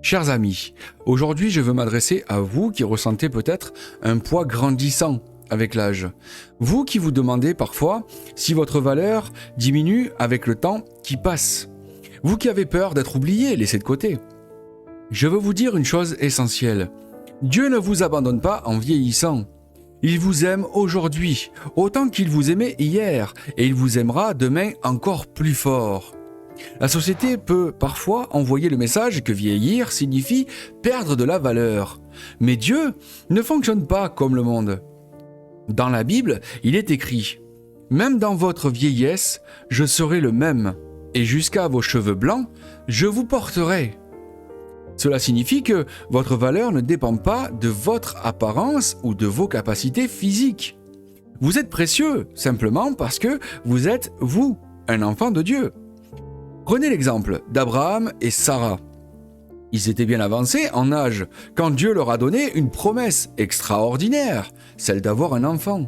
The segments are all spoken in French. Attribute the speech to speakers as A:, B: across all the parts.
A: Chers amis, aujourd'hui je veux m'adresser à vous qui ressentez peut-être un poids grandissant avec l'âge. Vous qui vous demandez parfois si votre valeur diminue avec le temps qui passe. Vous qui avez peur d'être oublié, laissé de côté. Je veux vous dire une chose essentielle. Dieu ne vous abandonne pas en vieillissant. Il vous aime aujourd'hui, autant qu'il vous aimait hier, et il vous aimera demain encore plus fort. La société peut parfois envoyer le message que vieillir signifie perdre de la valeur. Mais Dieu ne fonctionne pas comme le monde. Dans la Bible, il est écrit « Même dans votre vieillesse, je serai le même, et jusqu'à vos cheveux blancs, je vous porterai. » Cela signifie que votre valeur ne dépend pas de votre apparence ou de vos capacités physiques. Vous êtes précieux simplement parce que vous êtes, vous, un enfant de Dieu. Prenez l'exemple d'Abraham et Sarah. Ils étaient bien avancés en âge quand Dieu leur a donné une promesse extraordinaire, celle d'avoir un enfant.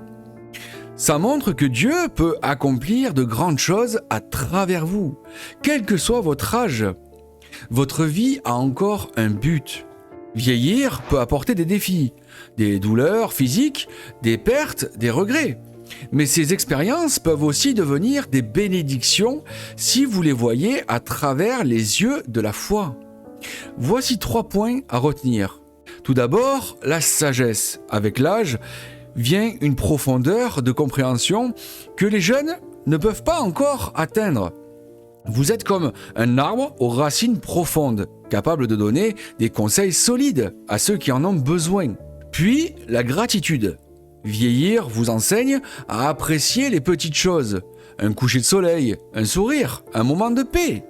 A: Ça montre que Dieu peut accomplir de grandes choses à travers vous, quel que soit votre âge. Votre vie a encore un but. Vieillir peut apporter des défis, des douleurs physiques, des pertes, des regrets. Mais ces expériences peuvent aussi devenir des bénédictions si vous les voyez à travers les yeux de la foi. Voici 3 points à retenir. Tout d'abord, la sagesse. Avec l'âge vient une profondeur de compréhension que les jeunes ne peuvent pas encore atteindre. Vous êtes comme un arbre aux racines profondes, capable de donner des conseils solides à ceux qui en ont besoin. Puis, la gratitude. Vieillir vous enseigne à apprécier les petites choses. Un coucher de soleil, un sourire, un moment de paix.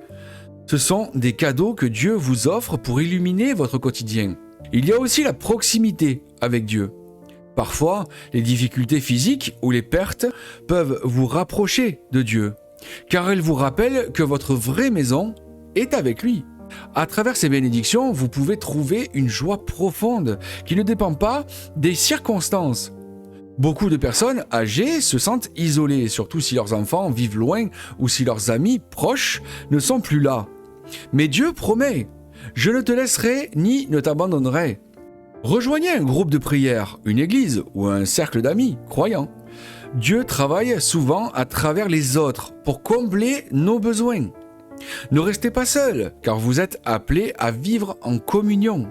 A: Ce sont des cadeaux que Dieu vous offre pour illuminer votre quotidien. Il y a aussi la proximité avec Dieu. Parfois, les difficultés physiques ou les pertes peuvent vous rapprocher de Dieu, car elles vous rappellent que votre vraie maison est avec lui. À travers ces bénédictions, vous pouvez trouver une joie profonde qui ne dépend pas des circonstances. Beaucoup de personnes âgées se sentent isolées, surtout si leurs enfants vivent loin ou si leurs amis proches ne sont plus là. Mais Dieu promet « Je ne te laisserai ni ne t'abandonnerai ». Rejoignez un groupe de prière, une église ou un cercle d'amis croyants. Dieu travaille souvent à travers les autres pour combler nos besoins. Ne restez pas seul, car vous êtes appelés à vivre en communion.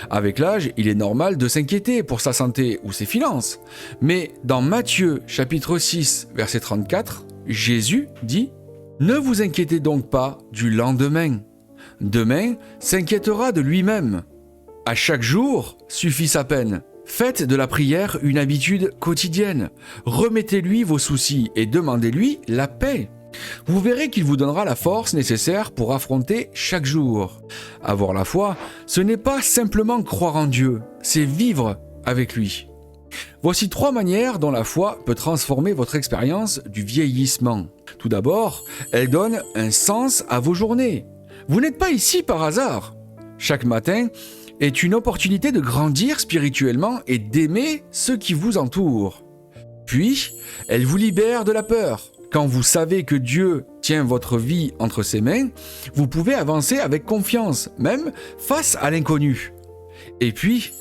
A: Avec l'âge, il est normal de s'inquiéter pour sa santé ou ses finances. Mais dans Matthieu chapitre 6, verset 34, Jésus dit « Ne vous inquiétez donc pas du lendemain. Demain s'inquiétera de lui-même. À chaque jour suffit sa peine. Faites de la prière une habitude quotidienne. Remettez-lui vos soucis et demandez-lui la paix. Vous verrez qu'il vous donnera la force nécessaire pour affronter chaque jour. Avoir la foi, ce n'est pas simplement croire en Dieu, c'est vivre avec lui. Voici 3 manières dont la foi peut transformer votre expérience du vieillissement. Tout d'abord, elle donne un sens à vos journées. Vous n'êtes pas ici par hasard. Chaque matin est une opportunité de grandir spirituellement et d'aimer ceux qui vous entourent. Puis, elle vous libère de la peur. Quand vous savez que Dieu tient votre vie entre ses mains, vous pouvez avancer avec confiance, même face à l'inconnu. Et puis,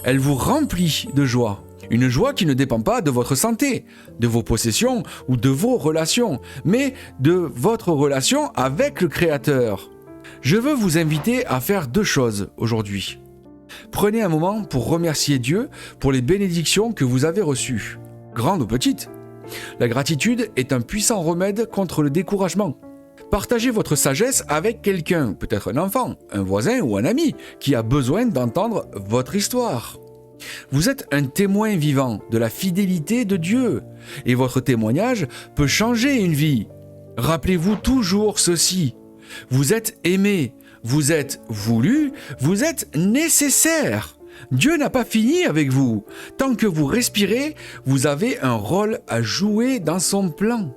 A: elle vous remplit de joie. Une joie qui ne dépend pas de votre santé, de vos possessions ou de vos relations, mais de votre relation avec le Créateur. Je veux vous inviter à faire 2 choses aujourd'hui. Prenez un moment pour remercier Dieu pour les bénédictions que vous avez reçues, grandes ou petites. La gratitude est un puissant remède contre le découragement. Partagez votre sagesse avec quelqu'un, peut-être un enfant, un voisin ou un ami, qui a besoin d'entendre votre histoire. Vous êtes un témoin vivant de la fidélité de Dieu, et votre témoignage peut changer une vie. Rappelez-vous toujours ceci. Vous êtes aimé, vous êtes voulu, vous êtes nécessaire. Dieu n'a pas fini avec vous. Tant que vous respirez, vous avez un rôle à jouer dans son plan.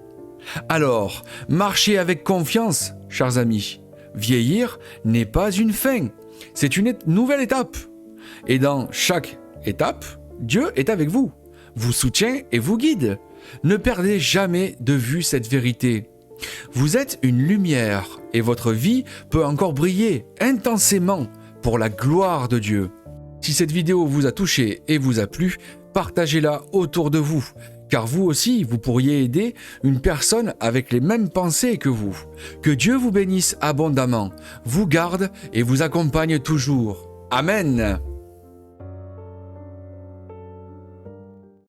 A: Alors, marchez avec confiance, chers amis. Vieillir n'est pas une fin, c'est une nouvelle étape. Et dans chaque étape, Dieu est avec vous, vous soutient et vous guide. Ne perdez jamais de vue cette vérité. Vous êtes une lumière et votre vie peut encore briller intensément pour la gloire de Dieu. Si cette vidéo vous a touché et vous a plu, partagez-la autour de vous, car vous aussi, vous pourriez aider une personne avec les mêmes pensées que vous. Que Dieu vous bénisse abondamment, vous garde et vous accompagne toujours. Amen.